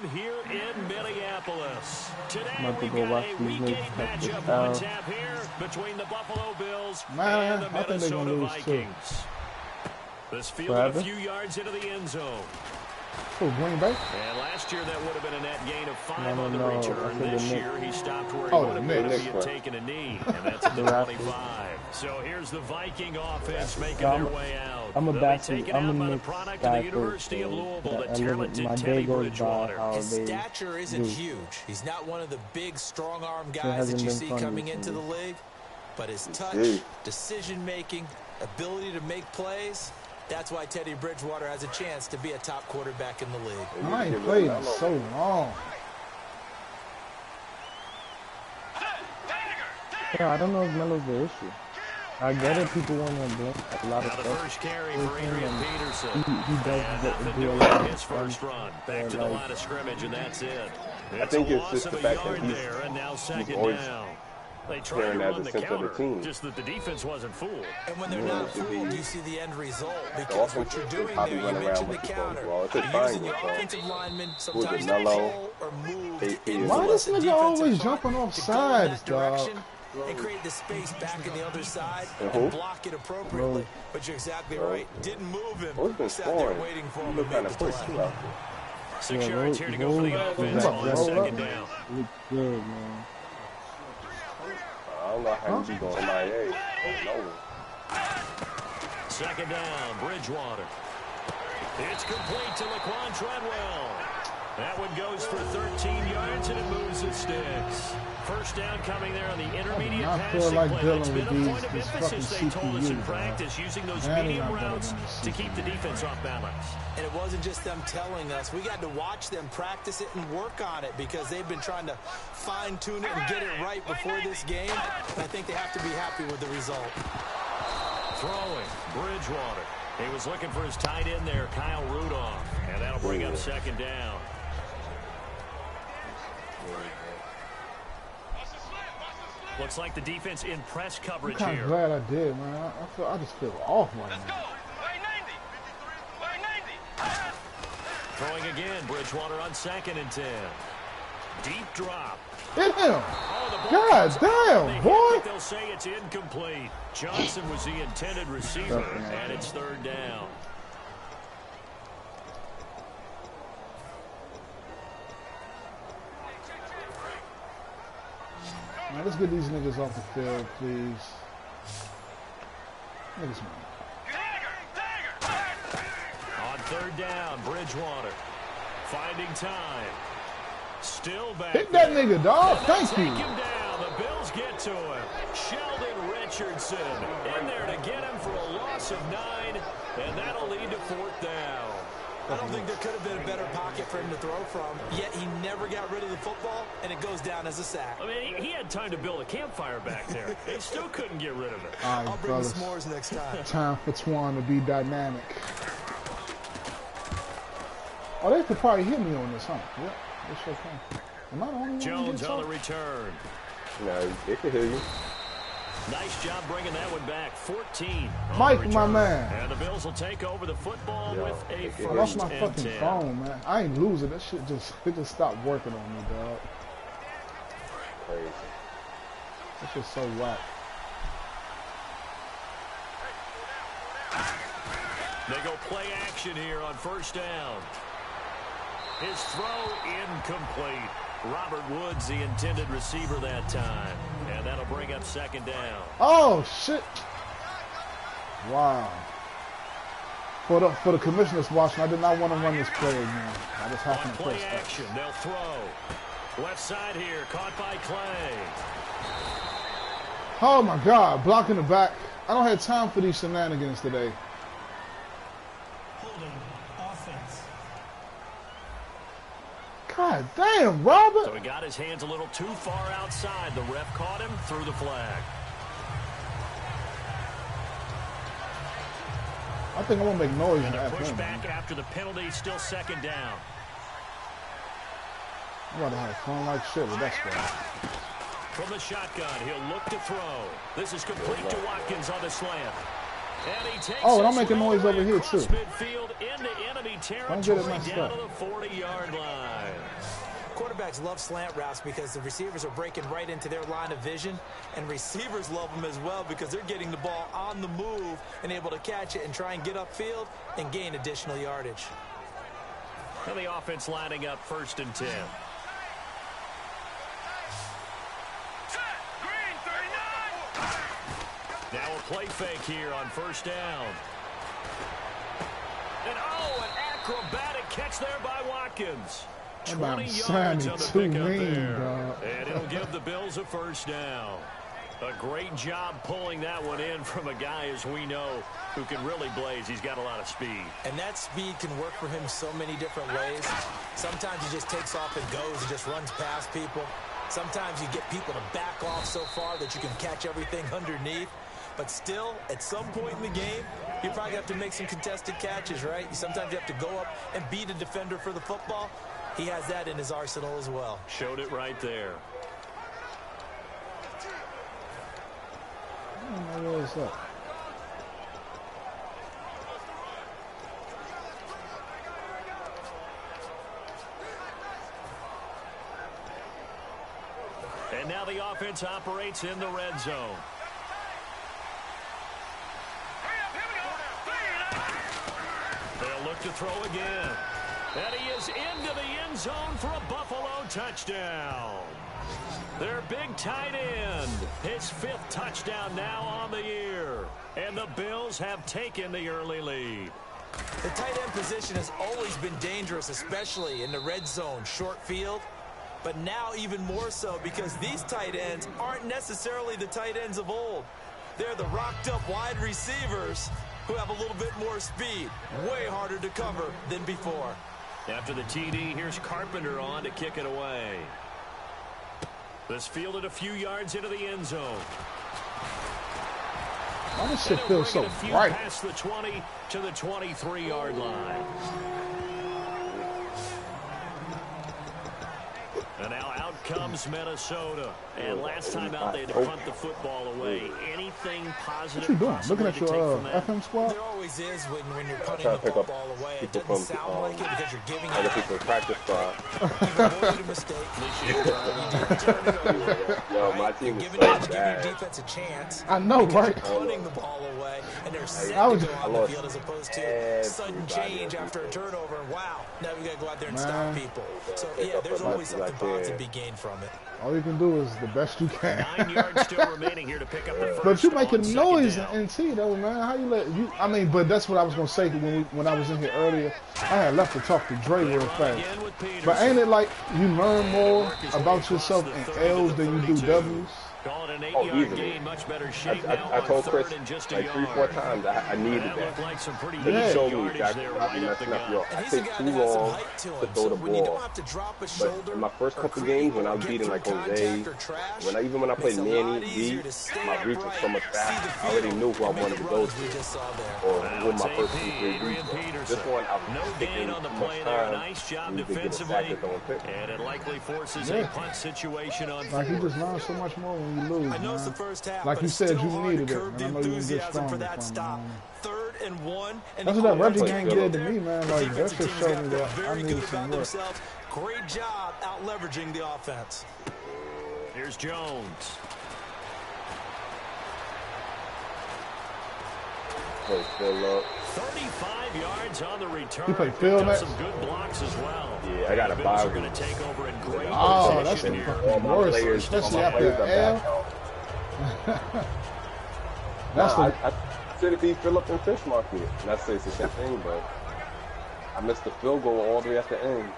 Stadium here in Minneapolis. Today to we've go got watch a these week 8 niggas have this matchup style. on tap here between the Buffalo Bills Man, and the I think they're gonna Minnesota lose Vikings. too. This fielded a few yards into the end zone. Oh, Green Bay? And last year that would have been a net gain of 5 No, on the no, return. the This Knicks. year he stopped where he Oh, would the have been if he Knicks. had taken a knee, and that's at the 25. So here's the Viking offense making their way out. I'm a They'll be basket. taken I'm out a by the Knicks product of guy the University first, of Louisville, so the I live it- talented my Teddy day goes by Bridgewater. how His they stature isn't do. huge. He's not one of the big, strong-arm guys that hasn't you been see fun coming recently. into the league. But his touch, decision-making, ability to make plays, that's why Teddy Bridgewater has a chance to be a top quarterback in the league. I ain't played in so long. Yeah, I don't know if Melo's the issue. I get it, people want to blame a lot of Now the stuff. first carry for Adrian Peterson. He does And nothing do a doing lot on of his first run. Back to the line of scrimmage, and that's it. I think a it's loss just of the a fact that yard he's there, and now second always down. They tried to carrying as run a the sense of the counter, team. just that the defense wasn't fooled. And when they're not fooled, you see the end result. The Because what offense you're is doing probably there, you running mentioned around the with the counter. ball. It's a You're using triangle, your so offensive linemen was sometimes it to Melo? pull or move to Why influence this the nigga defensive always front jumping off to go in that sides, dog? direction and create the space back in the other side who? and block it appropriately. But you're exactly right. Didn't move him. Who's been Sat there scoring? waiting for He him to look kind make of the pushed too play. out there. 6 yards here to go for the offense roll on up. second down. Looks good, man. I don't know how you be going MIA. No. Second down, Bridgewater. It's complete to Laquan Treadwell. That one goes for 13 yards, and it moves the sticks. First down coming there on the intermediate I passing feel like play. dealing It's been with a point of this emphasis, they fucking told us in CPU, practice, using those Man, medium I'm better routes than the to keep the defense off balance. And it wasn't just them telling us. We got to watch them practice it and work on it because they've been trying to fine-tune it and get it right before this game. And I think they have to be happy with the result. Throwing, Bridgewater. He was looking for his tight end there, Kyle Rudolph. And that'll bring up second down. Looks like the defense in press coverage I'm kind here. of glad I did, man. I just feel off right now. Throwing again, Bridgewater on 2nd and 10. Deep drop. Hit him! Oh, the ball God comes out. damn, They hit, boy! but they'll say it's incomplete. Johnson was the intended receiver, and it's third down. Man, let's get these niggas off the field, please. Niggas, man. On third down, Bridgewater. Finding time. Still back Hit that there. nigga, dog. Thank Take you. him down. The Bills get to him. Sheldon Richardson in there to get him for a loss of 9, and that'll lead to 4th down. I don't think there could have been a better pocket for him to throw from, yet he never got rid of the football, and it goes down as a sack. I mean, he had time to build a campfire back there. He still couldn't get rid of it. All I'll right, bring the fellas. s'mores next time. Time for Twan to be dynamic. Oh, they could probably hit me on this, huh? Yep, they sure can. Am I the only one who Jones gets on the up? return. No, they can hear you. Nice job bringing that one back. 14. on Mike, the my return. man. And the Bills will take over the football Yo, with a I I lost first my and fucking 10. phone, man. I ain't losing. That shit just stopped working on me, dog. Crazy. That shit's so whack. They go play action here on first down. His throw incomplete. Robert Woods, the intended receiver that time. And that'll bring up second down. Oh shit! Wow. For the commissioners watching, I did not want to run this play again. I just On happened to play press that. action, they'll throw. Left side here, caught by Clay. Oh my God! Blocking the back. I don't have time for these shenanigans today. God damn, Robert! So he got his hands a little too far outside. The ref caught him, threw the flag. I think I'm gonna make noise And in a that push game. back after the penalty, still second down. I'm about to have fun like shit with that squad. From the shotgun, he'll look to throw. This is complete to Watkins on the slant. And he takes Oh, and I'm this making one noise over here, across too. midfield into enemy Don't get it territory messed down up. to the 40-yard line. quarterbacks love slant routes because the receivers are breaking right into their line of vision, and receivers love them as well because they're getting the ball on the move and able to catch it and try and get upfield and gain additional yardage. And the offense lining up 1st and 10. Now a play fake here on 1st down. And an acrobatic catch there by Watkins. 20 yards on the pickup there. And it'll give the Bills a 1st down. A great job pulling that one in from a guy, as we know, who can really blaze. He's got a lot of speed. And that speed can work for him so many different ways. Sometimes he just takes off and goes and just runs past people. Sometimes you get people to back off so far that you can catch everything underneath. But still, at some point in the game, you probably have to make some contested catches, right? Sometimes you have to go up and beat a defender for the football. He has that in his arsenal as well. Showed it right there. I don't know what's up. And now the offense operates in the red zone. They'll look to throw again. And he is into the end zone for a Buffalo touchdown. Their big tight end, his 5th touchdown now on the year. And the Bills have taken the early lead. The tight end position has always been dangerous, especially in the red zone, short field. But now even more so because these tight ends aren't necessarily the tight ends of old. They're the rocked-up wide receivers who have a little bit more speed. Way harder to cover than before. After the TD, here's Carpenter on to kick it away. This fielded a few yards into the end zone. Why does shit feel so bright? Past the 20 to the 23-yard line. And now out comes Minnesota. And last time out, they had to punt the football away. Anything positive? What you doing? Looking at your FM squad? There always is when you're punting the football away. It doesn't sound like it because you're giving other people's practice squad. You avoid a mistake. Yo, my team is so Giving bad. your defense a chance. I know, right? Punting the ball away, and they're set I to was- go on the field as opposed to sudden change after a turnover. And wow, now we got to go out there and stop people. So, yeah, there's always something positive to be gained from it. All you can do is the best you can. 9 yards still remaining here to pick up the first. But you on making second noise down. in NT though, man. How you let you? I mean, but that's what I was gonna say when I was in here earlier. I had left to talk to Dre real fast. Again with Peterson. But ain't it like you learn more about yourself in L's than you do W's? Call it an Oh, 8-yard easily. gain, much better shape I now told on Chris 3rd and just a like yard. 3-4 times I needed That that. looked like some pretty He easy showed me yardage exactly there how to right up the messing up gut. your. And I he's a take guy too that has some long height to to him. throw So the when you don't ball. have to drop a But shoulder in my first or couple create games when I or was get beating through like Jose, contact or trash, even when I played makes it a lot Manny, easier D, to stay my reach was upright, so much see the faster. I already field, knew who I and make wanted the to go runs we to. just saw there. Or Now with it's my first AP, 2-3 Adrian weeks. Peterson. This one I was No taking gain too on the much play there. time. Nice job Need to get a sack defensively. that don't pick. And it likely forces Yeah. a punt situation on Like you 4th. just learn so much more when you lose, I know it's the man. first half, Like but you it's said, still you hard needed to it, curb and the I know you can get enthusiasm for stronger that from it, stop. man. 3rd and 1. And That's the what that quarterback Reggie takes game it did to there. me, man. The Like, that defensive shit team's showed got me to feel that I very needed good some about work. themselves. Great job out leveraging the offense. Here's Jones. Play still up. 35 yards on the return. He played Picked field up next? some good blocks as well. Yeah, I got a The bye Bills are week. going to take over in great Oh, that's position the here. All fucking my worst, players, all especially my after players an are L. back out. That's Nah, the I said it'd be Phillip and Fish Market. And I say it's the same thing, but I missed the field goal all the way at the end.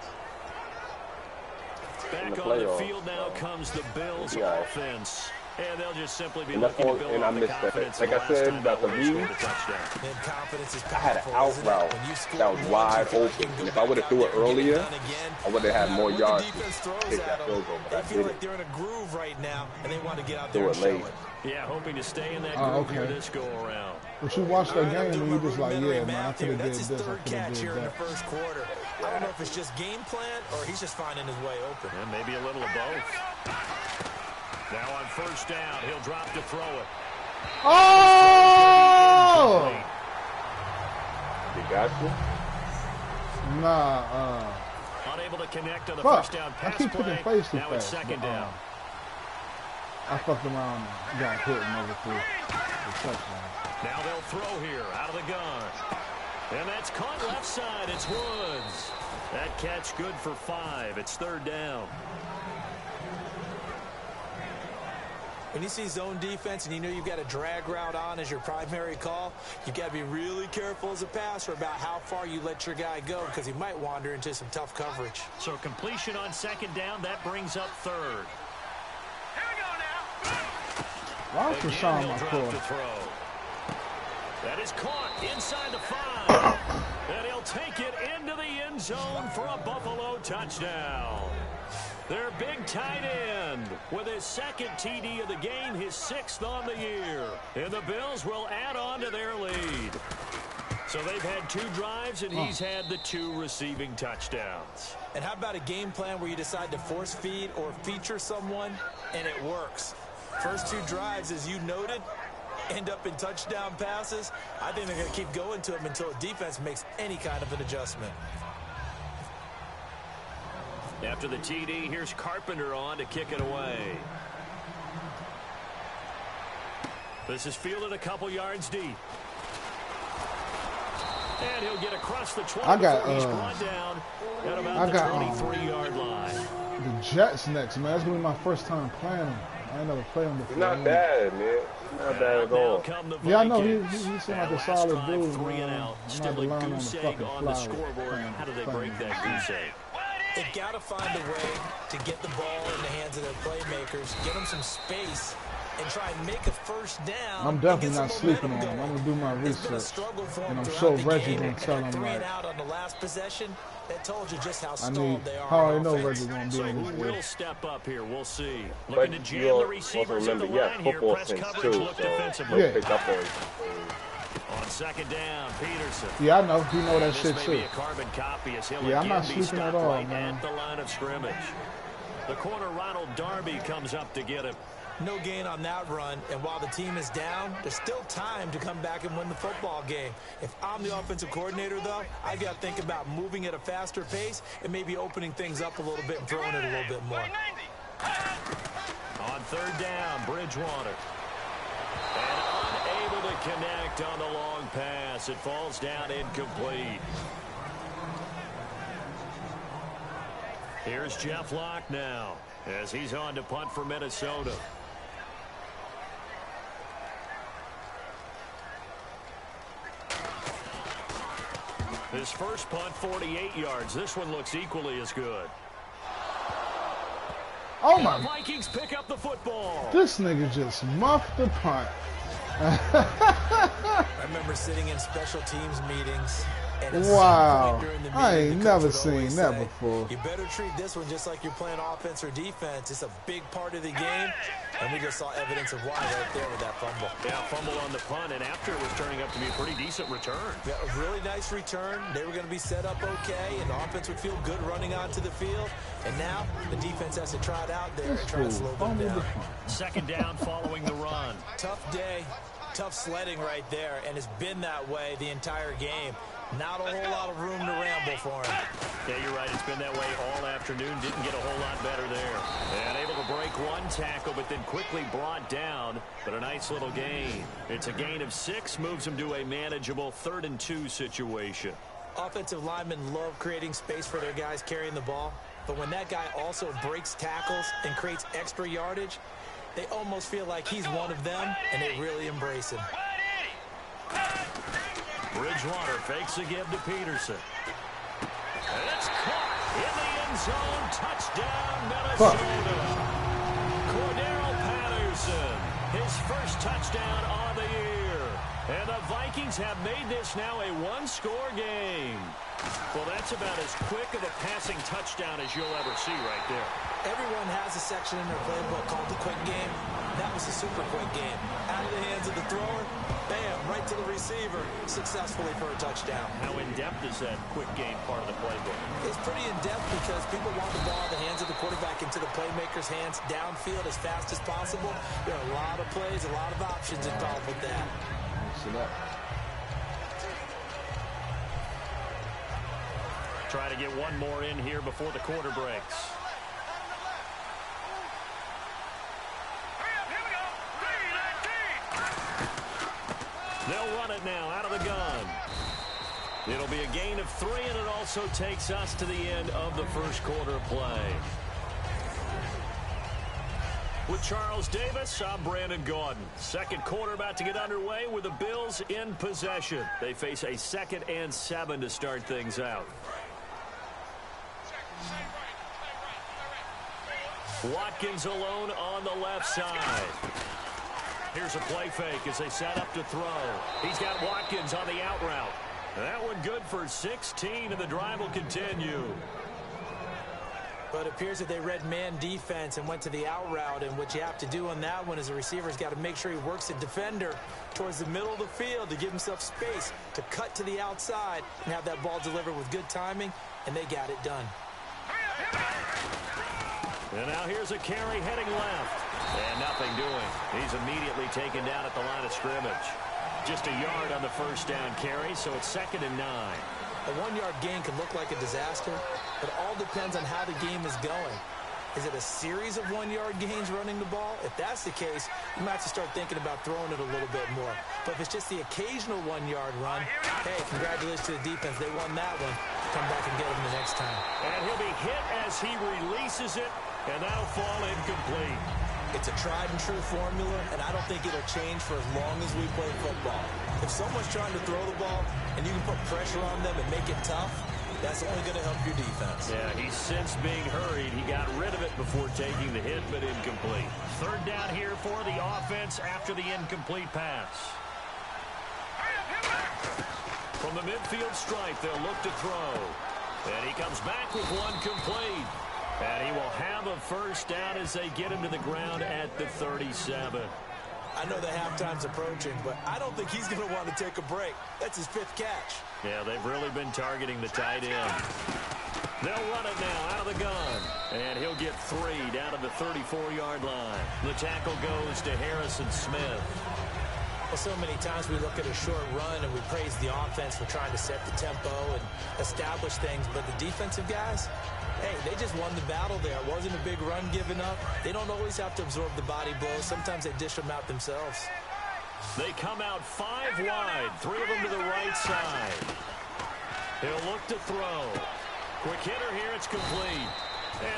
Back the on the playoffs. field now comes the Bills Yeah. offense. And they'll just simply be And that's looking to all- build and on I the missed that. confidence Like of I last said time about out the where they scored read, a touchdown. And confidence is I had an powerful, out isn't it? route When you score that was once, wide you feel like you open. can And go if I would have back threw out it there and get earlier, done again. I would have had No more matter yards what the defense to throws take at that them, field goal, but they I feel did like it. they're in a groove right now, and they want to get out Do there it and show late. it. Yeah, hoping to stay in that Oh, groove here okay. this go around. But you watch that All right, I'm game doing and my you just like, rudimentary yeah, man, I math could here. have did That's his this, I third could have catch did here in the that. first quarter. I don't know if it's just game plan or he's just finding his way open. And maybe a little of both. Now on first down, he'll drop to throw it. Oh! You got you? Nah, Unable to connect on the Fuck. first down I pass keep play. picking plays too Now it's fast. second But, down. I fucked around and got hit and overthrew the touchdown. Now they'll throw here out of the gun. And that's caught left side. It's Woods. That catch good for 5. It's third down. When you see zone defense and you know you've got a drag route on as your primary call, you've got to be really careful as a passer about how far you let your guy go because he might wander into some tough coverage. So completion on second down. That brings up third. Why is Again, Rashawn he'll my drop core? to throw. That is caught inside the 5. And he'll take it into the end zone for a Buffalo touchdown. Their big tight end with his second TD of the game, his 6th on the year. And the Bills will add on to their lead. So they've had 2 drives, and he's had the 2 receiving touchdowns. And how about a game plan where you decide to force feed or feature someone, and it works? First 2 drives, as you noted, end up in touchdown passes. I think they're going to keep going to them until the defense makes any kind of an adjustment. After the TD, here's Carpenter on to kick it away. This is fielded a couple yards deep. And he'll get across the 20. I got, he's brought down at about the 23-yard line. The Jets next, man. That's going to be my first time playing them. I ain't never played them before. He's not bad, man. Not bad at all. Yeah, I know. He seemed like a solid dude, 3 and man. out. I'm Still not a relying on the goose egg fucking on the fly. scoreboard. How do they break that goose egg? They've got to find a way to get the ball in the hands of their playmakers, get them some space, and try and make a first down. I'm definitely not sleeping on him. I'm going to do my research. And I'm sure Reggie going to tell him, Three like, and out on the last possession. That told you just how I stalled they are. I already know offense. Reggie going to be So on who his will way. step up here? We'll see. But Looking to jam the also receivers in the remember, line here. football Press things coverage, too, look so defensively. Yeah. pick up on it. On second down, Peterson. Yeah, I know. He know that This shit may too. be a carbon copy as he'll Yeah, I'm again not be sleeping stopped at all, right man. at the line of scrimmage. The corner, Ronald Darby, comes up to get him. No gain on that run, and while the team is down, there's still time to come back and win the football game. If I'm the offensive coordinator, though, I've got to think about moving at a faster pace and maybe opening things up a little bit and throwing it a little bit more. On third down, Bridgewater. And unable to connect on the long pass. It falls down incomplete. Here's Jeff Locke now as he's on to punt for Minnesota. His first punt, 48 yards. This one looks equally as good. Oh, The my. Vikings pick up the football. This nigga just muffed the punt. I remember sitting in special teams meetings. And at some Wow. point during the I meeting, ain't the coach never would always seen that say, before. You better treat this one just like you're playing offense or defense. It's a big part of the game. And we just saw evidence of why right there with that fumble. Yeah, fumble on the punt, and after it was turning up to be a pretty decent return. Yeah, a really nice return. They were going to be set up okay, and the offense would feel good running onto the field. And now the defense has to try it out there and try to slow them down. Second down following the run. Tough day, tough sledding right there, and it's been that way the entire game. Not a whole lot of room to ramble for him. Yeah, you're right. It's been that way all afternoon. Didn't get a whole lot better there. And able to break one tackle, but then quickly brought down. But a nice little gain. It's a gain of 6, moves him to a manageable 3rd and 2 situation. Offensive linemen love creating space for their guys carrying the ball. But when that guy also breaks tackles and creates extra yardage, they almost feel like he's one of them, and they really embrace him. Bridgewater fakes a give to Peterson. And it's caught in the end zone. Touchdown, Minnesota. Cordero Patterson, his first touchdown on the year. And the Vikings have made this now a one-score game. Well, that's about as quick of a passing touchdown as you'll ever see right there. Everyone has a section in their playbook called the quick game. That was a super quick game. Out of the hands of the thrower, bam, right to the receiver, successfully for a touchdown. How in-depth is that quick game part of the playbook? It's pretty in-depth because people want the ball in the hands of the quarterback into the playmaker's hands downfield as fast as possible. There are a lot of plays, a lot of options involved with that. Try to get one more in here before the quarter breaks. They'll run it now out of the gun. It'll be a gain of 3, and it also takes us to the end of the first quarter play. With Charles Davis, I'm Brandon Gaudin. Second quarter about to get underway with the Bills in possession. They face a 2nd and 7 to start things out. Watkins alone on the left side. Here's a play fake as they set up to throw. He's got Watkins on the out route. That one good for 16, and the drive will continue. But it appears that they read man defense and went to the out route, and what you have to do on that one is a receiver's got to make sure he works the defender towards the middle of the field to give himself space to cut to the outside and have that ball delivered with good timing, and they got it done. And now here's a carry heading left. And nothing doing. He's immediately taken down at the line of scrimmage. Just a yard on the first down carry, so it's 2nd and 9. A 1-yard gain can look like a disaster, but it all depends on how the game is going. Is it a series of 1-yard gains running the ball? If that's the case, you might have to start thinking about throwing it a little bit more. But if it's just the occasional 1-yard run, hey, congratulations to the defense. They won that one. Come back and get him the next time. And he'll be hit as he releases it, and that'll fall incomplete. It's a tried-and-true formula, and I don't think it'll change for as long as we play football. If someone's trying to throw the ball and you can put pressure on them and make it tough, that's only going to help your defense. Yeah, he's since being hurried. He got rid of it before taking the hit, but incomplete. 3rd down here for the offense after the incomplete pass. From the midfield stripe, they'll look to throw. And he comes back with one complete. And he will have a first down as they get him to the ground at the 37. I know the halftime's approaching, but I don't think he's going to want to take a break. That's his 5th catch. Yeah, they've really been targeting the tight end. They'll run it now out of the gun. And he'll get 3 down to the 34-yard line. The tackle goes to Harrison Smith. Well, so many times we look at a short run and we praise the offense for trying to set the tempo and establish things, but the defensive guys, hey, they just won the battle there. It wasn't a big run given up. They don't always have to absorb the body blows. Sometimes they dish them out themselves. They come out 5 wide, 3 of them to the right side. He'll look to throw. Quick hitter here, it's complete.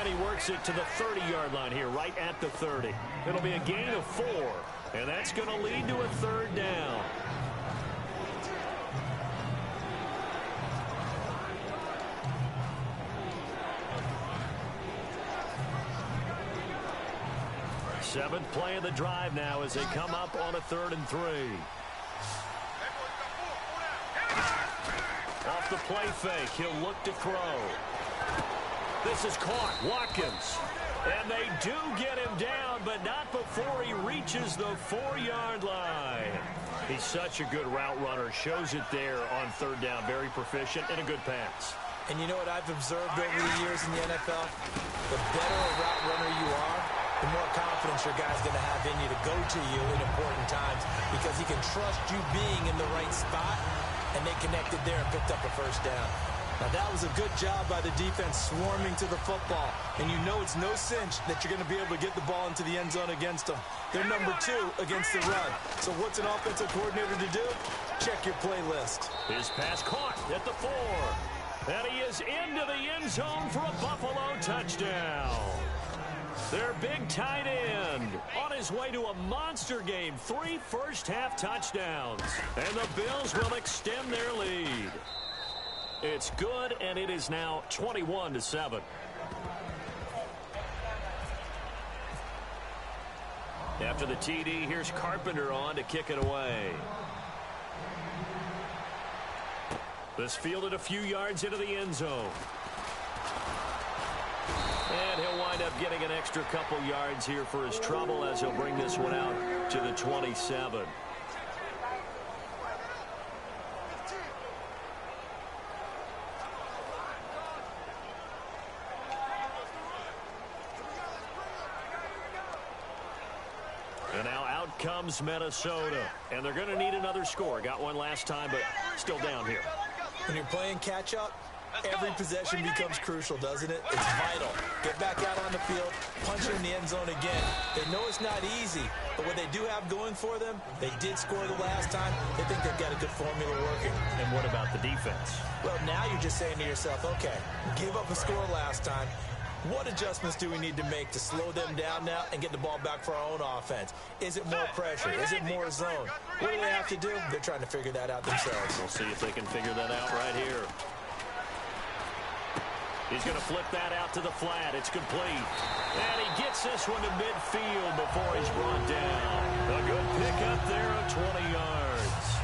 And he works it to the 30-yard line here, right at the 30. It'll be a gain of 4, and that's going to lead to a 3rd down. Seventh play of the drive now as they come up on a 3rd and 3. Off the play fake, he'll look to throw. This is caught, Watkins. And they do get him down, but not before he reaches the 4-yard line. He's such a good route runner. Shows it there on 3rd down. Very proficient and a good pass. And you know what I've observed over the years in the NFL? The better a route runner you are, the more confidence your guy's going to have in you to go to you in important times because he can trust you being in the right spot, and they connected there and picked up a first down. Now, that was a good job by the defense swarming to the football, and you know it's no cinch that you're going to be able to get the ball into the end zone against them. They're number 2 against the run. So what's an offensive coordinator to do? Check your playlist. His pass caught at the 4. And he is into the end zone for a Buffalo touchdown. Their big tight end on his way to a monster game. 3 first-half touchdowns. And the Bills will extend their lead. It's good, and it is now 21-7. After the TD, here's Carpenter on to kick it away. This fielded a few yards into the end zone. And he'll wind up getting an extra couple yards here for his trouble as he'll bring this one out to the 27. And now out comes Minnesota. And they're going to need another score. Got one last time, but still down here. When you're playing catch-up, Every possession becomes crucial, doesn't it? It's vital. Get back out on the field, punch it in the end zone again. They know it's not easy, but what they do have going for them, they did score the last time. They think they've got a good formula working. And what about the defense? Well, now you're just saying to yourself, okay, give up a score last time. What adjustments do we need to make to slow them down now and get the ball back for our own offense? Is it more pressure? Is it more zone? What do they have to do? They're trying to figure that out themselves. We'll see if they can figure that out right here. He's going to flip that out to the flat. It's complete. And he gets this one to midfield before he's brought down. A good pickup there of 20 yards.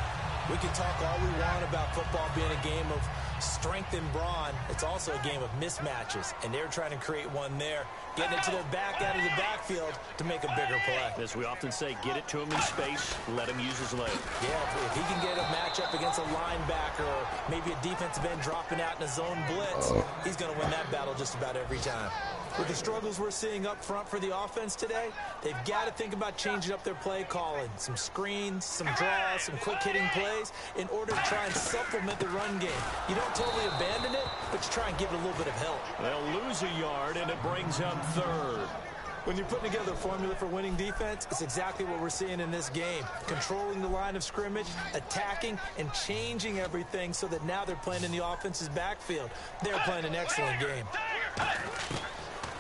We can talk all we want about football being a game of strength and brawn. It's also a game of mismatches, and they're trying to create one there, getting it to their back out of the backfield to make a bigger play. As we often say, get it to him in space, let him use his leg. Yeah, if he can get a matchup against a linebacker or maybe a defensive end dropping out in a zone blitz, he's going to win that battle just about every time. With the struggles we're seeing up front for the offense today, they've got to think about changing up their play calling. Some screens, some draws, some quick-hitting plays in order to try and supplement the run game. You don't totally abandon it, but you try and give it a little bit of help. They'll lose a yard, and it brings up third. When you're putting together a formula for winning defense, it's exactly what we're seeing in this game. Controlling the line of scrimmage, attacking, and changing everything so that now they're playing in the offense's backfield. They're playing an excellent game.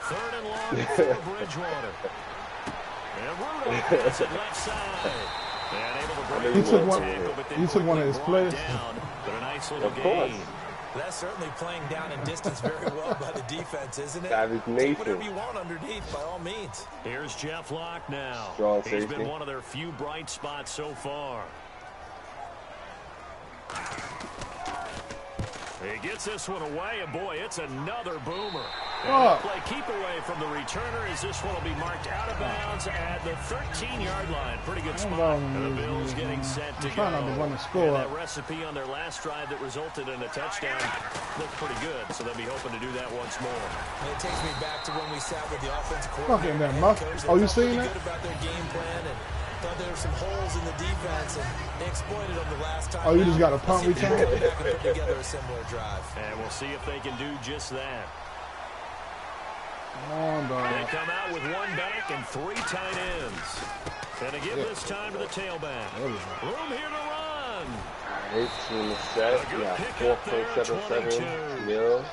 Third and long for Bridgewater. And Rudolph has it left side. And able to break he took one of his plays. Down, but a nice little gain. That's certainly playing down in distance very well by the defense, isn't it? Take whatever you want underneath, by all means. Here's Jeff Locke now. Strong He's safety. been one of their few bright spots so far. He gets this one away, and boy, it's another boomer. Play keep away from the returner as this one will be marked out of bounds at the 13-yard line. Pretty good spot. The Bills getting set to go. And that recipe on their last drive that resulted in a touchdown looked pretty good, so they'll be hoping to do that once more. And it takes me back to when we sat with the offensive coordinator. Oh, you seen that? Good about their game plan and thought there were some holes in the defense, and they exploited them the last time. Oh, you just got a punt return? Back and put together a similar drive. And we'll see if they can do just that. Come on, dog. They come out with one back and three tight ends. And to give this time to the tailback. Room here to run. 18 set. Yeah, 4.77 mil.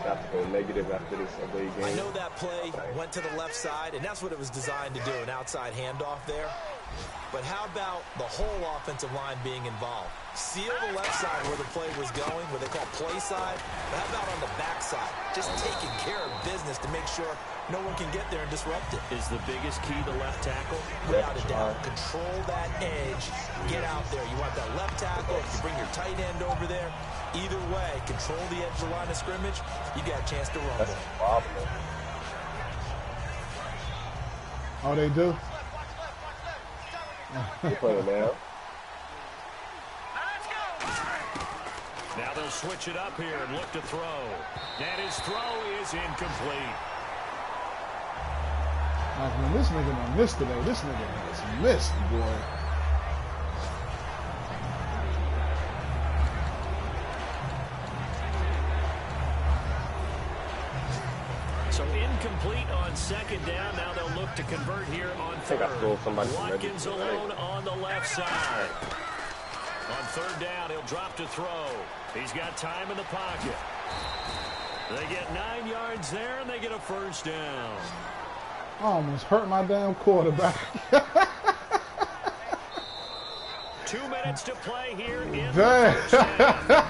Got to go negative after this away game. I know that play went to the left side, and that's what it was designed to do, an outside handoff there. But how about the whole offensive line being involved? Seal the left side where the play was going, what they call play side. But how about on the back side? Just taking care of business to make sure no one can get there and disrupt it. Is the biggest key the left tackle? Without a doubt. Control that edge. Get out there. You want that left tackle. You bring your tight end over there. Either way, control the edge of the line of scrimmage. You got a chance to rumble. That's the problem. Oh, they do? They put it now. Now they'll switch it up here and look to throw. And his throw is incomplete. Man, this nigga done missed today. This nigga has missed, boy. So incomplete on second down. Now they'll look to convert here on third. Watkins alone on the left side. On third down, he'll drop to throw. He's got time in the pocket. They get 9 yards there, and they get a first down. I almost hurt my damn quarterback. 2 minutes to play here in the Damn. first half.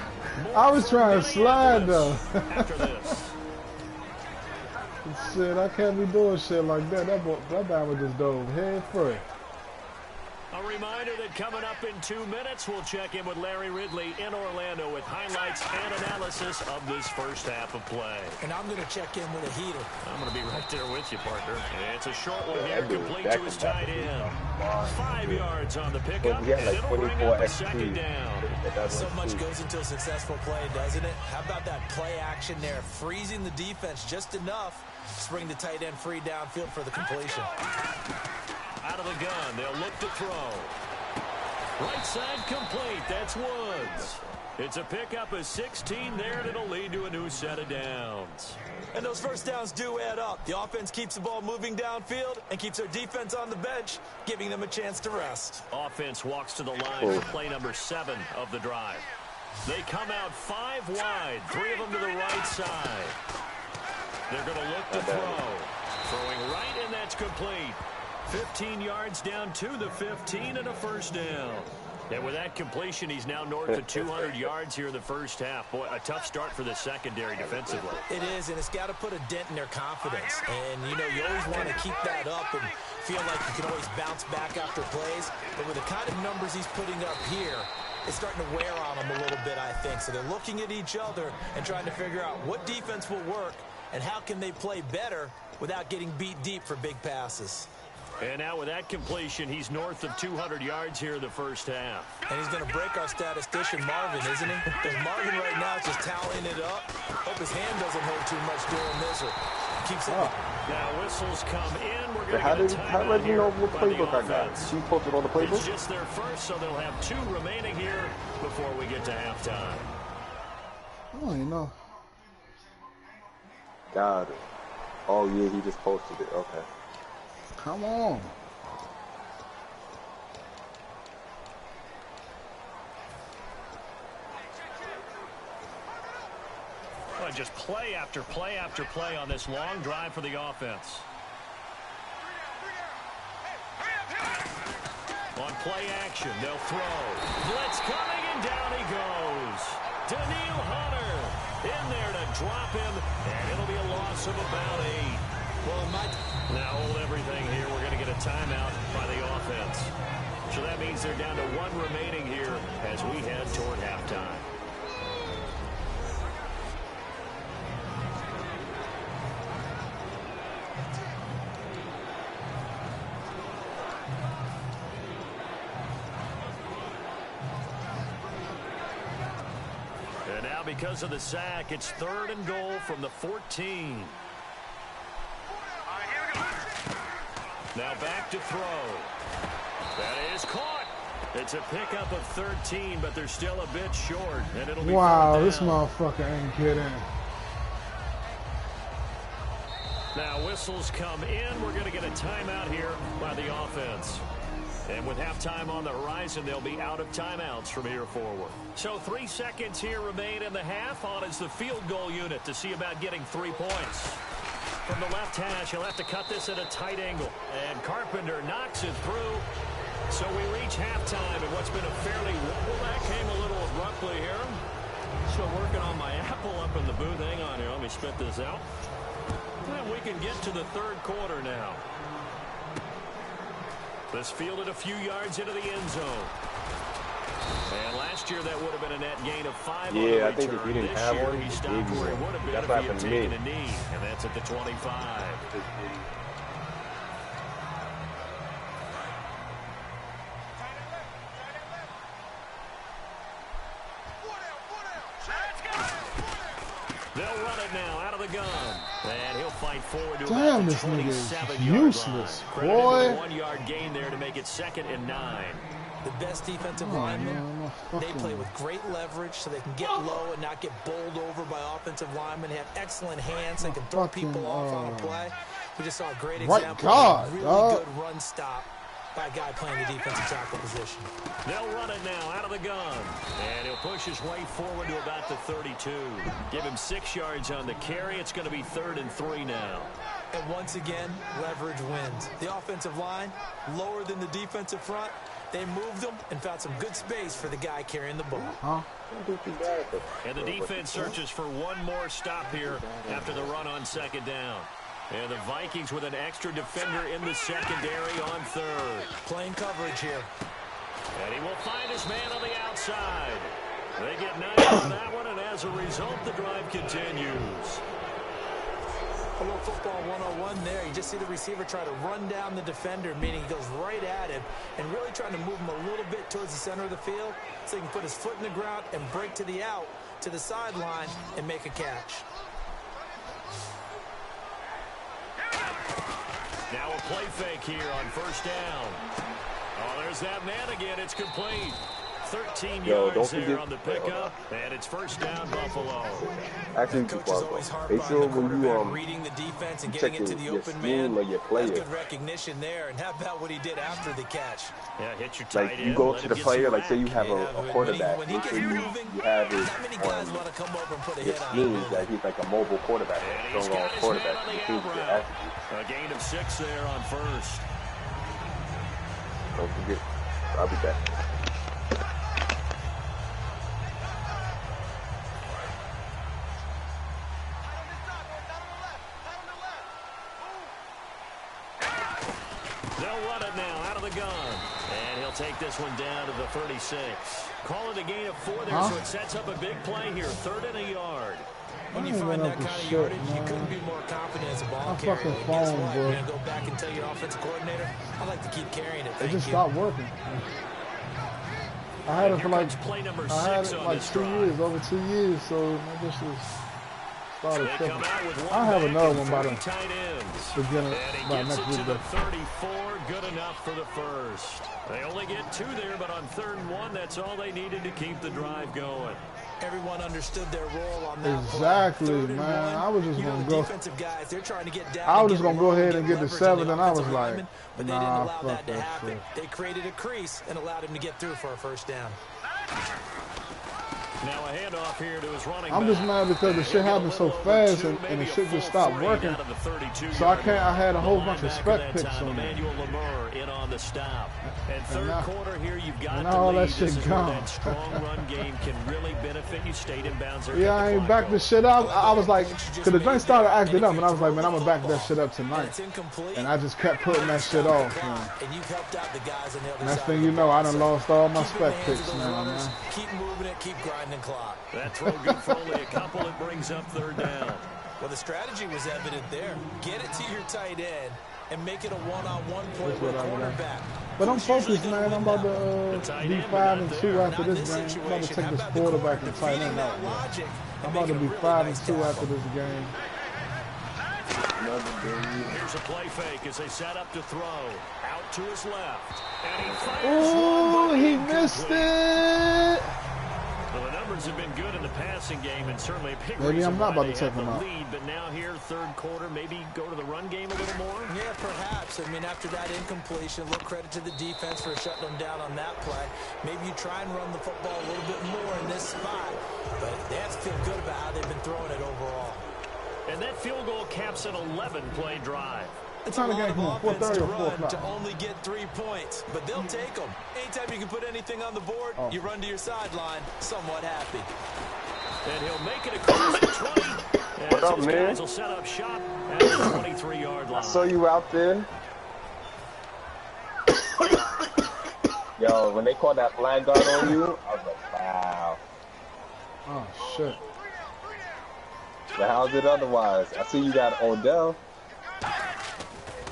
I was trying to slide, though. After this. Shit, I can't be doing shit like that. That guy was just dove head first. A reminder that coming up in 2 minutes, we'll check in with Larry Ridley in Orlando with highlights and analysis of this first half of play. And I'm going to check in with a heater. I'm going to be right there with you, partner. It's a short one here, complete to his tight end. 5 yards on the pickup, and it'll bring up a second down. So much goes into a successful play, doesn't it? How about that play action there, freezing the defense just enough to bring the tight end free downfield for the completion. Out of the gun, they'll look to throw. Right side complete, that's Woods. It's a pickup of 16 there, and it'll lead to a new set of downs. And those first downs do add up. The offense keeps the ball moving downfield and keeps their defense on the bench, giving them a chance to rest. Offense walks to the line for play number 7 of the drive. They come out 5 wide, 3 of them to the right side. They're going to look to throw. Throwing right, and that's complete. 15 yards down to the 15 and a first down. And with that completion, he's now north of 200 yards here in the first half. Boy, a tough start for the secondary defensively. It is, and it's got to put a dent in their confidence. And, you know, you always want to keep that up and feel like you can always bounce back after plays. But with the kind of numbers he's putting up here, it's starting to wear on them a little bit, I think. So they're looking at each other and trying to figure out what defense will work and how can they play better without getting beat deep for big passes. And now with that completion, he's north of 200 yards here in the first half. And he's going to break our statistician, Marvin, isn't he? Because Marvin right now is just tallying it up. Hope his hand doesn't hurt too much doing this or keeps it. Now whistles come in. We're going to how did you know what playbook I got? She posted all the playbooks? It's just their first, so they'll have 2 remaining here before we get to halftime. Oh, you know. Got it. Oh, yeah, he just posted it. Okay. Come on. Well, just play after play after play on this long drive for the offense. On play action, they'll throw. Blitz coming, and down he goes. Daniil Hunter in there to drop him, and it'll be a loss of about 8. Well, now hold everything here. We're going to get a timeout by the offense. So that means they're down to 1 remaining here as we head toward halftime. And now because of the sack, it's 3rd and goal from the 14. Now back to throw. That is caught. It's a pickup of 13, but they're still a bit short, and it'll be wow, this motherfucker ain't kidding. Now whistles come in. We're going to get a timeout here by the offense. And with halftime on the horizon, they'll be out of timeouts from here forward. So 3 seconds here remain in the half. On is the field goal unit to see about getting 3 points. From the left hash, he'll have to cut this at a tight angle. And Carpenter knocks it through. So we reach halftime in what's been a fairly... Well, that came a little abruptly here. Still working on my apple up in the booth. Hang on here. Let me spit this out. And we can get to the 3rd quarter now. This fielded a few yards into the end zone. And last year that would have been a net gain of 5 on the return. I think if you didn't have one, he stopped where he would have been if he had taken a knee. And that's at the 25. They'll run it now out of the gun. And he'll fight forward to about the 27-yard line. Boy. 1-yard gain there to make it 2nd and 9. The best defensive linemen, they play with great leverage so they can get low and not get bowled over by offensive linemen. They have excellent hands. They can throw people off on a play. We just saw a great example of a really good run stop by a guy playing the defensive tackle position. They'll run it now out of the gun. And he'll push his way forward to about the 32. Give him 6 yards on the carry. It's going to be 3rd and 3 now. And once again, leverage wins. The offensive line, lower than the defensive front. They moved them and found some good space for the guy carrying the ball. And the defense searches for one more stop here after the run on 2nd down. And the Vikings with an extra defender in the secondary on 3rd. Playing coverage here. And he will find his man on the outside. They get 9 on that one, and as a result, the drive continues. A little football 101 there. You just see the receiver try to run down the defender, meaning he goes right at him and really trying to move him a little bit towards the center of the field so he can put his foot in the ground and break to the out, to the sideline, and make a catch. Now a play fake here on 1st down. Oh, there's that man again. It's complete. 13 Yo, yards don't there forget on the pickup, and it's first down, Buffalo. Actually, Coach is always hard they on feel the when quarterback, you reading the defense and check getting into the your open scheme man. or your player. That's good recognition there. And how about what he did after the catch? Yeah, hit your tight Like end. you go let to him the get player, some like say you have Yeah, a quarterback, when he make gets sure moving, you have his not many guys want to come over and put a your hit on schemes him. that he's like a mobile quarterback, And a he's strong got his quarterback. man on the He seems out to get route. attributes. A gain of 6 there on first. Don't forget, I'll be back. They'll run it now out of the gun. And he'll take this one down to the 36. Call it a gain of 4 there, so it sets up a big play here. 3rd and a yard. When you find that kind of yardage, you couldn't be more confident as a ball carrier. fucking Guess phone, what? bro. You're going to go back and tell your offensive coordinator, I like to keep carrying it. It Thank just you. stopped working. I had it for like, Play number I had 6 it on like this 2 drive. years, over 2 years, so I just was started They tripping. come out with one I have back another and one by 3 the tight ends. beginning, And he by gets next it week. to the But 34. Good enough for the first. They only get 2 there, but on 3rd and 1, that's all they needed to keep the drive going. Everyone understood their role on that Exactly, play. 3rd and man. 1. I was just You know, gonna the go. defensive guys, they're trying to get down. I was and just get gonna go along, ahead and get the leverage on 7, the and I was offensive like, linemen, but they didn't nah, allow fuck that to that happen. shit. They created a crease and allowed him to get through for a first down. Now a handoff here to his running I'm back. just mad because the shit happened so fast and the shit just stopped working. So I can't. I had a whole bunch of spec picks on it. Emmanuel Lamar in on the stop. And third now- quarter here, you've got and to now all lead. that This shit is where gone. that strong run game can really benefit you. Stayed in bounds there. Yeah, I ain't back this shit up. I was like, because the joint started acting up, and I was like, man, I'm gonna back that shit up tonight. And I just kept putting that shit off, man. And you've helped out the guys on the other Next side thing of you the know, I ball. done So lost all my keep in spec the hands picks of those now, runners. man. Keep moving it, keep grinding clock. That throw good for only a couple. It brings up 3rd down. Well, the strategy was evident there. Get it to your tight end and make it a one-on-one play with a cornerback. But I'm Who's usually focused, gonna man. I'm win about that? to tight be end, but 5 not and there. 2 Not after in this game. I'm about to situation. take How this about the quarterback corner and tight defeating end that out. logic and I'm about to making a be really 5 nice and 2 after tackle? this game. Another game. Here's a play fake as they set up to throw. Out to his left. And he fires one, Ooh, but he incomplete. missed it. Well, the numbers have been good in the passing game, and certainly a big Maybe reason I'm not why about to they take have him the out. lead. But now here, 3rd quarter, maybe go to the run game a little more. Yeah, perhaps. I mean, after that incompletion, a little credit to the defense for shutting them down on that play. Maybe you try and run the football a little bit more in this spot. But they have to feel good about how they've been throwing it overall. And that field goal caps an 11-play drive. It's What a time lot the game of come on? offense 4:30 to or 4 run o'clock? to only get 3 points, but they'll take them. Anytime you can put anything on the board, you run to your sideline, somewhat happy. And he'll make it across the 20. What up, his man? guys will set up shop at the 23-yard line. I saw you out there. Yo, when they called that flag guard on you, I was like, wow. Oh shit. But how's it otherwise? I see you got Odell.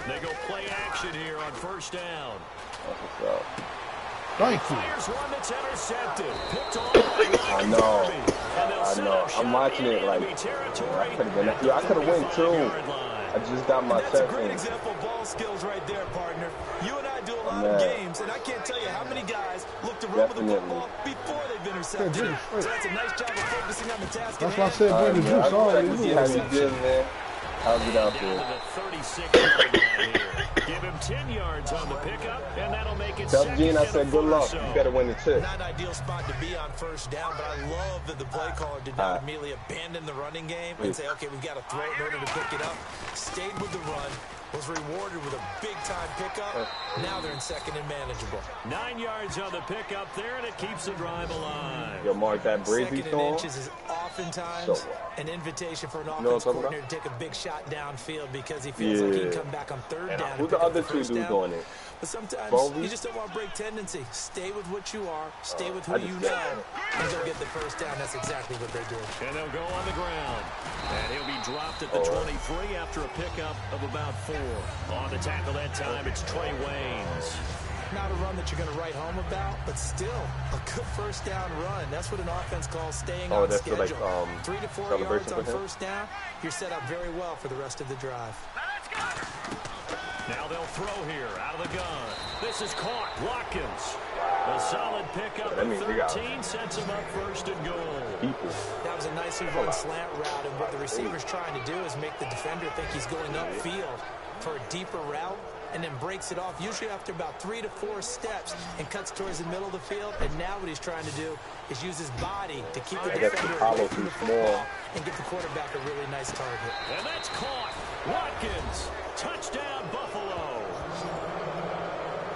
They go play action here on 1st down. That's what's up. Thank you. Fires one that's intercepted. Picked off by I know. And they'll I set know. up I'm shop watching in it like, enemy territory I could have been. at the Yo, I could have won too. 25-yard line. I just got my That's a check great in. example of ball skills right there, partner. You and I do a lot Man. of games, and I can't tell you how many guys look to run with the Definitely. football before they've intercepted. Yeah, So that's a nice job of focusing on the task That's at why I hand. said bring the Man, juice I on. like You to see know how what you I'm did, man. How's it out Down there? to the 36-yard line here. Give him 10 yards on the pickup, and that'll make it Tell second Gene I and a said good foot or luck. so. You better win the chip. Not an ideal spot to be on 1st down, but I love that the play caller did not immediately abandon the running game and say, okay, we've got to throw it in order to pick it up. Stayed with the run, was rewarded with a big-time pickup. Now they're in 2nd and manageable. 9 yards on the pickup there, and it keeps the drive alive. Yo, Mark, that breeze 2nd he's and throwing. inches is oftentimes So, an invitation for an know what I'm offense talking coordinator to take a big shot downfield because he feels like he can come back on 3rd down. Who and the pick up other the two first dudes down. doing it? But sometimes Bovee? you just don't want to break tendency. Stay with what you are. Stay with I who you just- know. And go get the first down. That's exactly what they did. And they'll go on the ground. And he'll be dropped at the 23 after a pickup of about 4. On the tackle that time, it's Trey Waynes. Not a run that you're going to write home about, but still a good first down run. That's what an offense calls staying on that's the, schedule. like, 3 to 4 celebration yards on for him? first down. You're set up very well for the rest of the drive. Now they'll throw here out of the gun. This is caught. Watkins. A solid pickup of 13 sets him up first and goal. That was a nicely run slant route, and what the receiver's trying to do is make the defender think he's going upfield for a deeper route, and then breaks it off, usually after about 3 to 4 steps, and cuts towards the middle of the field. And now what he's trying to do is use his body to keep the defender away from the football and give the quarterback a really nice target. And that's caught. Watkins. Touchdown, Buffalo.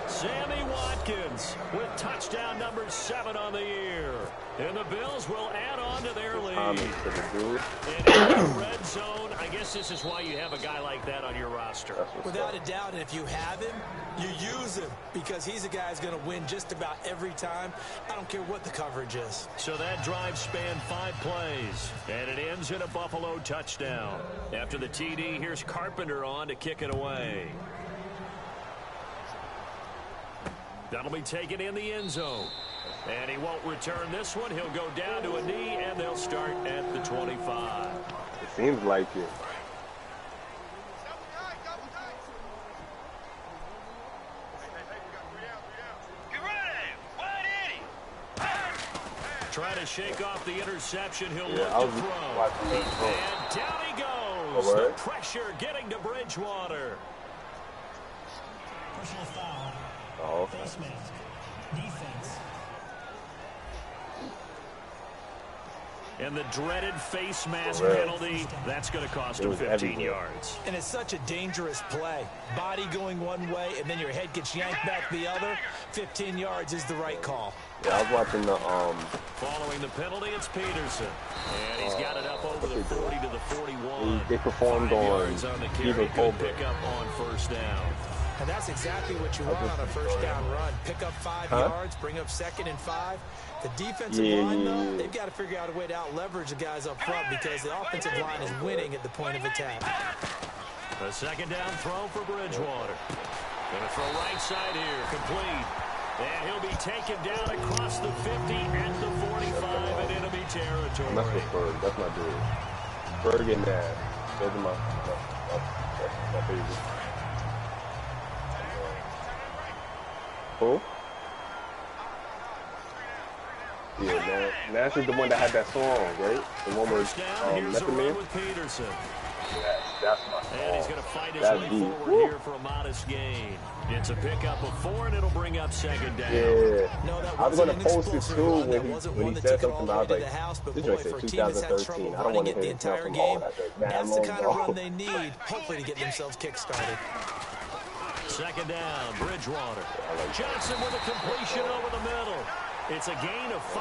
Sammy Watkins with touchdown number 7 on the year. And the Bills will add on to their lead. And in the red zone, I guess this is why you have a guy like that on your roster. Without a doubt, and if you have him, you use him, because he's a guy who's going to win just about every time. I don't care what the coverage is. So that drive spanned 5 plays, and it ends in a Buffalo touchdown. After the TD, here's Carpenter on to kick it away. That'll be taken in the end zone. And he won't return this one. He'll go down to a knee, and they'll start at the 25. It seems like it. Trying to shake off the interception. He'll look I to was throw. And down he goes. The pressure getting to Bridgewater. Personal foul. Oh, okay. Face mask. Defense. And the dreaded face mask penalty, that's going to cost him 15 yards. And it's such a dangerous play. Body going one way, and then your head gets yanked back the other. 15 yards is the right call. Yeah, I was watching the Following the penalty, it's Peterson. And he's got it up over the 40 to the 41. They performed 5 on yards on the carry. Good pickup on first down. And that's exactly what you want on a first down run. Pick up 5 yards, bring up 2nd and 5. The defensive line, though, they've got to figure out a way to out-leverage the guys up front, because the offensive line is winning at the point of attack. A second down throw for Bridgewater. Going to throw right side here, complete. And he'll be taken down across the 50 at the 45 in enemy territory. That's with Berg. That's my dude. Berg and Nash. Those are my favorite. Who? Yeah, Nash is the one that had that song, right? The one with Method Man. Peterson. That's my song. And he's going to fight his way forward here for a modest gain. It's a pickup of 4, and it'll bring up second down. Yeah. No, I was going to post it too when he said something. I was like, this joint said 2013. I don't want to hear it from all that. That's the kind of run they need, hopefully, to get themselves kick-started. Second down, Bridgewater. Johnson with a completion over the middle. It's a gain of 5,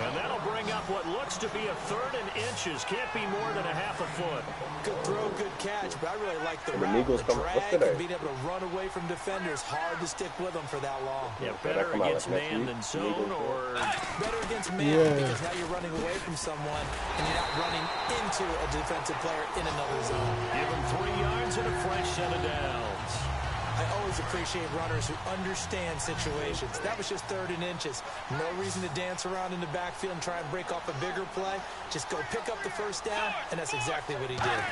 and that'll bring up what looks to be a 3rd and inches. Can't be more than a half a foot. Good throw, good catch, but I really like the route, the drag, and being able to run away from defenders. Hard to stick with them for that long. Yeah, better against man than zone, or better against man, because now you're running away from someone, and you're not running into a defensive player in another zone. Give him 3 yards and a fresh set of downs. I always appreciate runners who understand situations. That was just 3rd and inches. No reason to dance around in the backfield and try and break off a bigger play. Just go pick up the first down, and that's exactly what he did.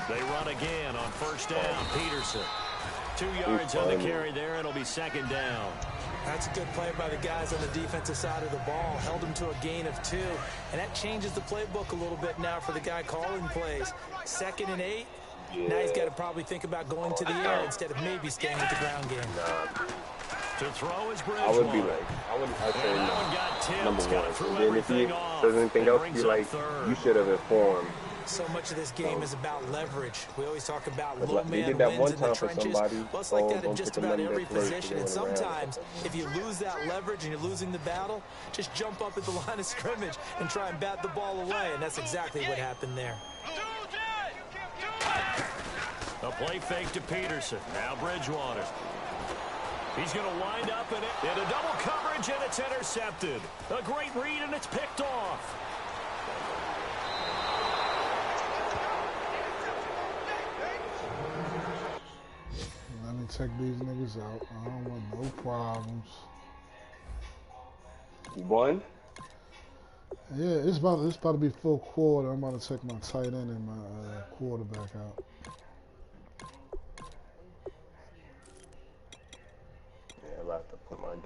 They run again on first down. Peterson. 2 yards on the carry there. It'll be second down. That's a good play by the guys on the defensive side of the ball. Held him to a gain of 2. And that changes the playbook a little bit now for the guy calling plays. 2nd and 8. Now he's got to probably think about going to the air instead of maybe staying with the ground game. To throw is Bridgewater. I would be like, I'd say number 1. And then if he does anything else, be like, you should have informed. So much of this game is about leverage. We always talk about low man they did that wins one in the time for trenches. somebody. Well, it's like that in just about every position. And sometimes, if you lose that leverage and you're losing the battle, just jump up at the line of scrimmage and try and bat the ball away. And that's exactly what happened there. A play fake to Peterson. Now Bridgewater. He's going to wind up in it. In a double coverage, and it's intercepted. A great read, and it's picked off. Let me check these niggas out. I don't want no problems. 1? Yeah, it's about to be full quarter. I'm about to check my tight end and my quarterback out.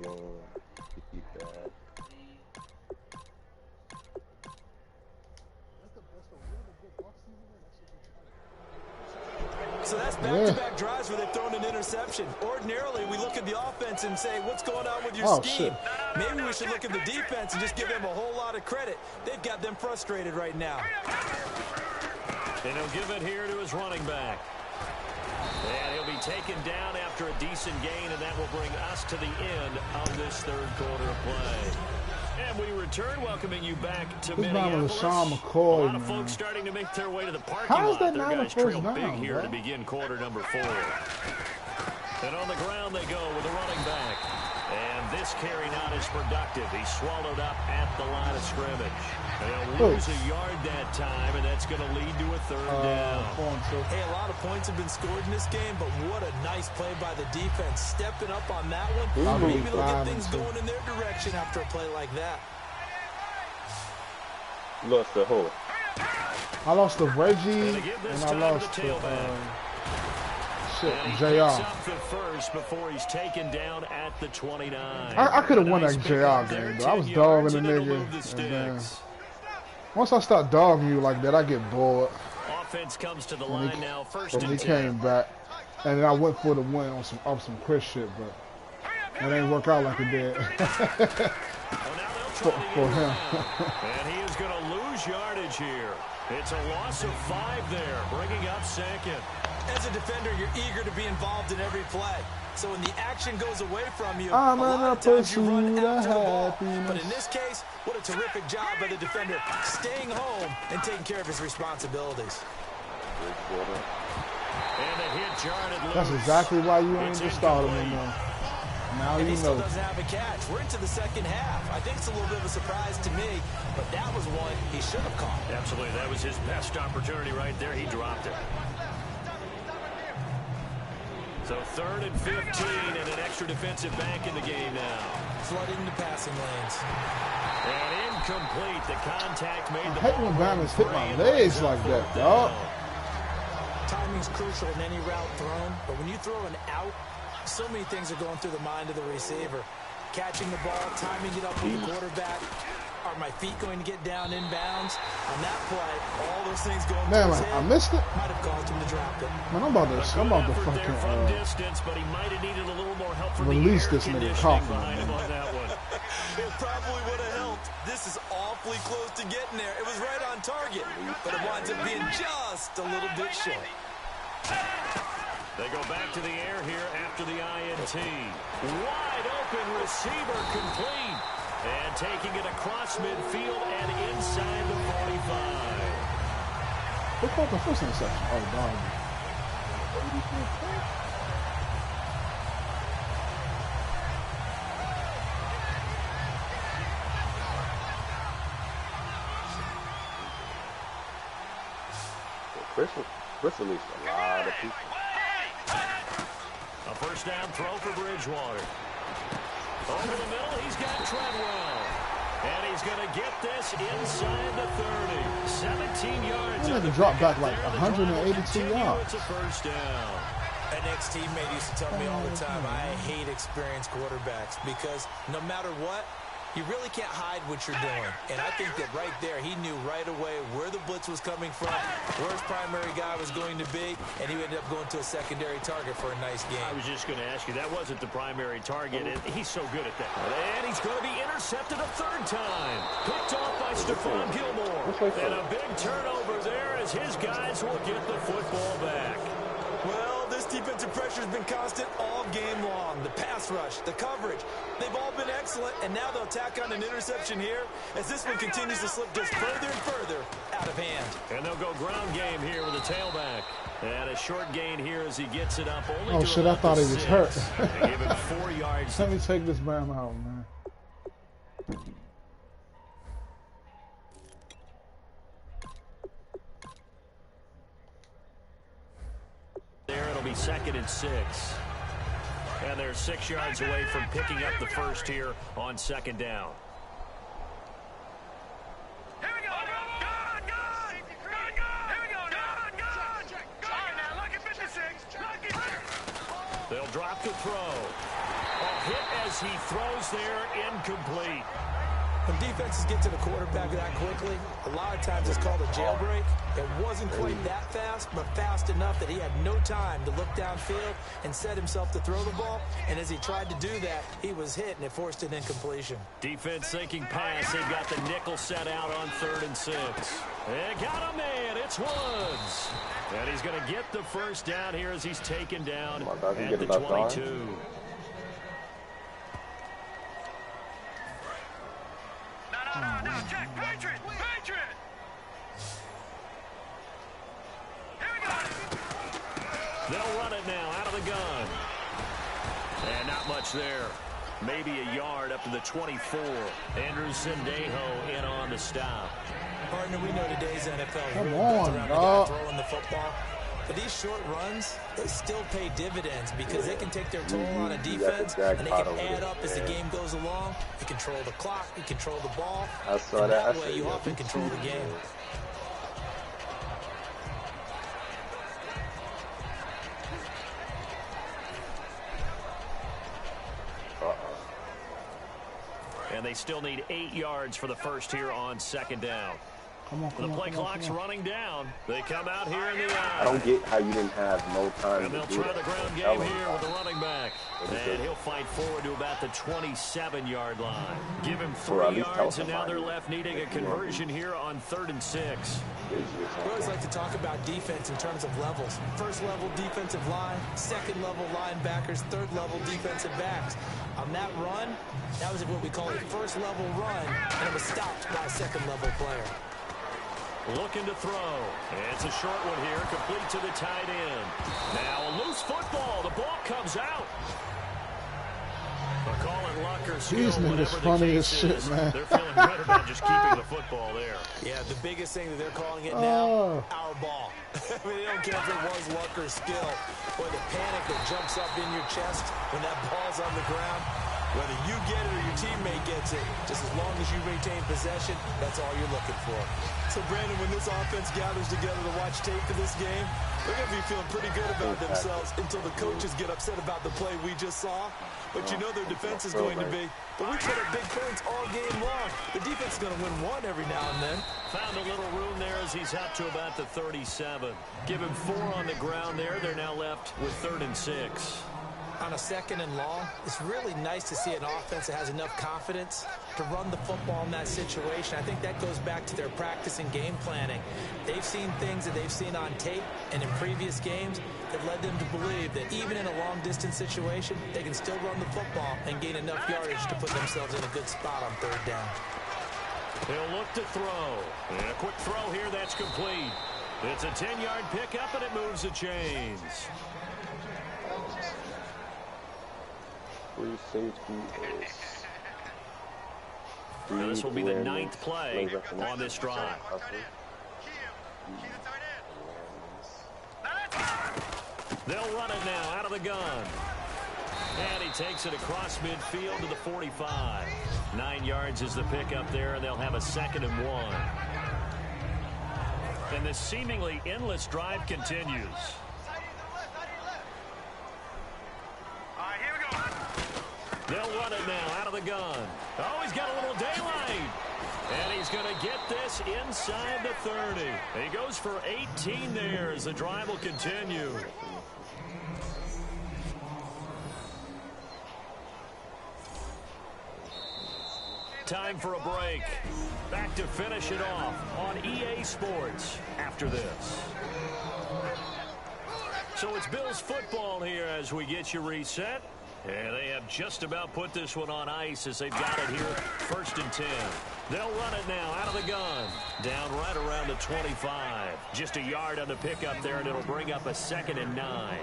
game. Keep that. So that's back-to-back drives where they've thrown an interception. Ordinarily, we look at the offense and say, what's going on with your scheme? Shit. Maybe we should look at the defense and just give them a whole lot of credit. They've got them frustrated right now. And he'll give it here to his running back. And he'll be taken down after a decent gain, and that will bring us to the end of this third quarter of play. And we return, welcoming you back to Minneapolis. Sean McCoy, a lot of man. folks starting to make their way to the parking How is lot. that Their not a guys first trail down, big here bro? to begin quarter number 4. And on the ground they go with a running back. And this carry not as productive. He's swallowed up at the line of scrimmage. They'll lose a yard that time, and that's going to lead to a third down. Hey, a lot of points have been scored in this game, but what a nice play by the defense. Stepping up on that one. Maybe they'll get things going in their direction after a play like that. Lost the whole. I lost to Reggie, and I lost to JR. Up the first before he's taken down at the 29. I could have won that JR game, though. I was dogging the nigga. And then, once I start dogging you like that, I get bored. Offense comes to the line now, first And and he 10. came back, and then I went for the win on some Chris shit, but it ain't work out like it did for him. And he is going to lose yardage here. It's a loss of 5 there, bringing up second. As a defender, you're eager to be involved in every play. So when the action goes away from you, I'm a lot of times you run pursuit after the ball. of happiness. But in this case, what a terrific job by the defender staying home and taking care of his responsibilities. And the hit yarded loose. That's exactly why you ain't just started him though. Now And you he still know. doesn't have a catch. We're into the second half. I think it's a little bit of a surprise to me, but that was one he should have caught. Absolutely, that was his best opportunity right there. He dropped it. So 3rd and 15 and an extra defensive back in the game now. Flooded into passing lanes. And incomplete. The contact made the I hate when Bama's hit my legs like that, dog. Timing's crucial in any route thrown, but when you throw an out, so many things are going through the mind of the receiver. Catching the ball, timing it up with the quarterback. Are my feet going to get down inbounds? On that play, all those things going through his head I missed it. might have caused him to drop it. Man, I'm about to There from fucking distance, but he might have needed a little more help from release the air this nigga conditioning coughing, behind him man. on that one. It probably would have helped. This is awfully close to getting there. It was right on target, but it winds up being just a little bit short. They go back to the air here after the INT. Wide open receiver complete. And taking it across midfield and inside the 45. Who caught the first interception? Oh, dog. Chris released a lot of people. A first down throw for Bridgewater. Over the middle, he's got Treadwell. And he's going to get this inside the 30. 17 yards. He had to drop back like 182 yards. It's a first down. An ex-teammate used to tell me all the time, I hate experienced quarterbacks because no matter what, you really can't hide what you're doing. And I think that right there, he knew right away where the blitz was coming from, where his primary guy was going to be, and he ended up going to a secondary target for a nice game. I was just going to ask you, that wasn't the primary target, and he's so good at that. And he's going to be intercepted a 3rd time. Picked off by Stephon Gilmore. And a big turnover there as his guys will get the football back. Well, this defensive pressure has been constant all game long. The pass rush, the coverage, they've all been excellent, and now they'll tack on an interception here as this one continues to slip just further and further out of hand. And they'll go ground game here with a tailback. And a short gain here as he gets it up. Only Oh, shit, I thought he was hurt. They give him 4 yards. Let me take this man out, man. There it'll be 2nd and 6. And they're 6 yards away from picking up the first here on 2nd down. Here we go. Good. Here we go. Good. All right, now, look at 56. They'll drop the throw. A hit as as he throws there incomplete. When defenses get to the quarterback that quickly, a lot of times it's called a jailbreak. It wasn't quite that fast, but fast enough that he had no time to look downfield and set himself to throw the ball. And as he tried to do that, he was hit, and it forced an incompletion. Defense thinking pass. They've got the nickel set out on 3rd and 6. They got a man. It's Woods. And he's going to get the first down here as he's taken down at the 22. No, check. Patriot! Patriot! Here we go! They'll run it now out of the gun. And not much there. Maybe a yard up to the 24. Andrew Sendejo in on the stop. Partner, we know today's NFL is Come really on, built around the guy dog. throwing the football. But these short runs, they still pay dividends because they can take their toll on a defense, and they can add up as the game goes along. You control the clock, you control the ball, I saw and that. that way you often control the game. And they still need 8 yards for the first here on 2nd down. Come on, The play clock's running down. They come out here in the eye. I don't get how you didn't have no time And to they'll do try that. the ground game here with the running back. And he'll fight forward to about the 27-yard line. Give him 3 yards, and now they're left needing a conversion here on 3rd and 6. We always like to talk about defense in terms of levels. First level defensive line, second level linebackers, third level defensive backs. On that run, that was what we call a first level run, and it was stopped by a second level player. Looking to throw. It's a short one here, complete to the tight end. Now a loose football. The ball comes out. They'll call it luck or skill, These niggas whatever the funny as case shit, is. man. They're feeling good about just keeping the football there. Yeah, the biggest thing that they're calling it now, our ball. I mean, they don't care if it was luck or skill. Or the panic that jumps up in your chest when that ball's on the ground. Whether you get it or your teammate gets it, just as long as you retain possession, that's all you're looking for. So, Brandon, when this offense gathers together to watch tape for this game, they're going to be feeling pretty good about themselves until the coaches get upset about the play we just saw. But you know their defense is going to be. But we put up big points all game long. The defense is going to win one every now and then. Found a little room there as he's up to about the 37. Give him 4 on the ground there. They're now left with 3rd and 6. On a 2nd and long, it's really nice to see an offense that has enough confidence to run the football in that situation. I think that goes back to their practice and game planning. They've seen things that they've seen on tape and in previous games that led them to believe that even in a long-distance situation, they can still run the football and gain enough yardage to put themselves in a good spot on 3rd down. He'll look to throw. And a quick throw here, that's complete. It's a 10-yard pickup, and it moves the chains. Free safety is... Now this will be the 9th play on this drive. They'll run it now out of the gun. And he takes it across midfield to the 45. 9 yards is the pickup there, and they'll have a 2nd and 1. And this seemingly endless drive continues. They'll run it now out of the gun. Oh, he's got a little daylight. And he's going to get this inside the 30. He goes for 18 there as the drive will continue. Time for a break. Back to finish it off on EA Sports after this. So it's Bills football here as we get you reset. And they have just about put this one on ice as they've got it here, 1st and 10. They'll run it now out of the gun. Down right around the 25. Just a yard on the pickup there, and it'll bring up a 2nd and 9.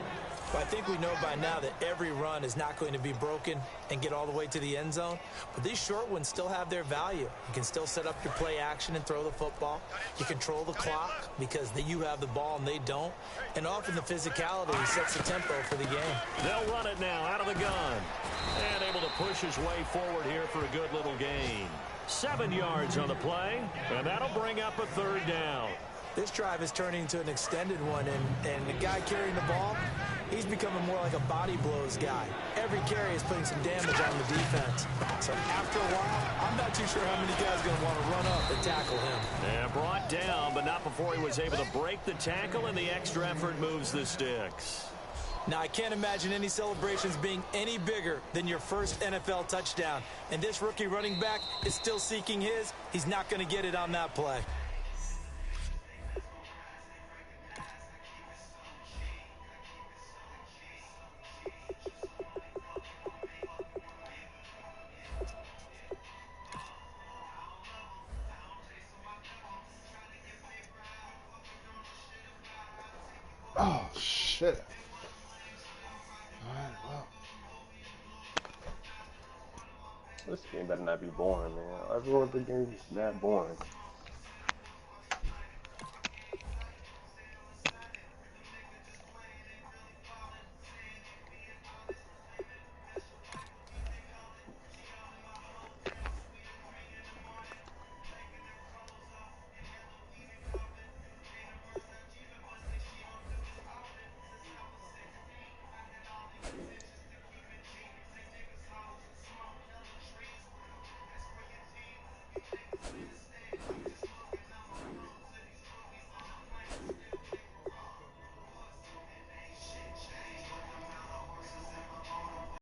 But I think we know by now that every run is not going to be broken and get all the way to the end zone. But these short ones still have their value. You can still set up your play action and throw the football. You control the clock because you have the ball and they don't. And often the physicality sets the tempo for the game. They'll run it now out of the gun. And able to push his way forward here for a good little gain. 7 yards on the play, and that'll bring up a 3rd down. This drive is turning into an extended one, and the guy carrying the ball, He's becoming more like a body blows guy. Every carry is putting some damage on the defense. So after a while, I'm not too sure how many guys are going to want to run up and tackle him. And brought down, but not before he was able to break the tackle, and the extra effort moves the sticks. Now, I can't imagine any celebrations being any bigger than your first NFL touchdown. And this rookie running back is still seeking his. He's not going to get it on that play. Oh, shit. All right, well. This game better not be boring, man. Everyone's the game's that boring.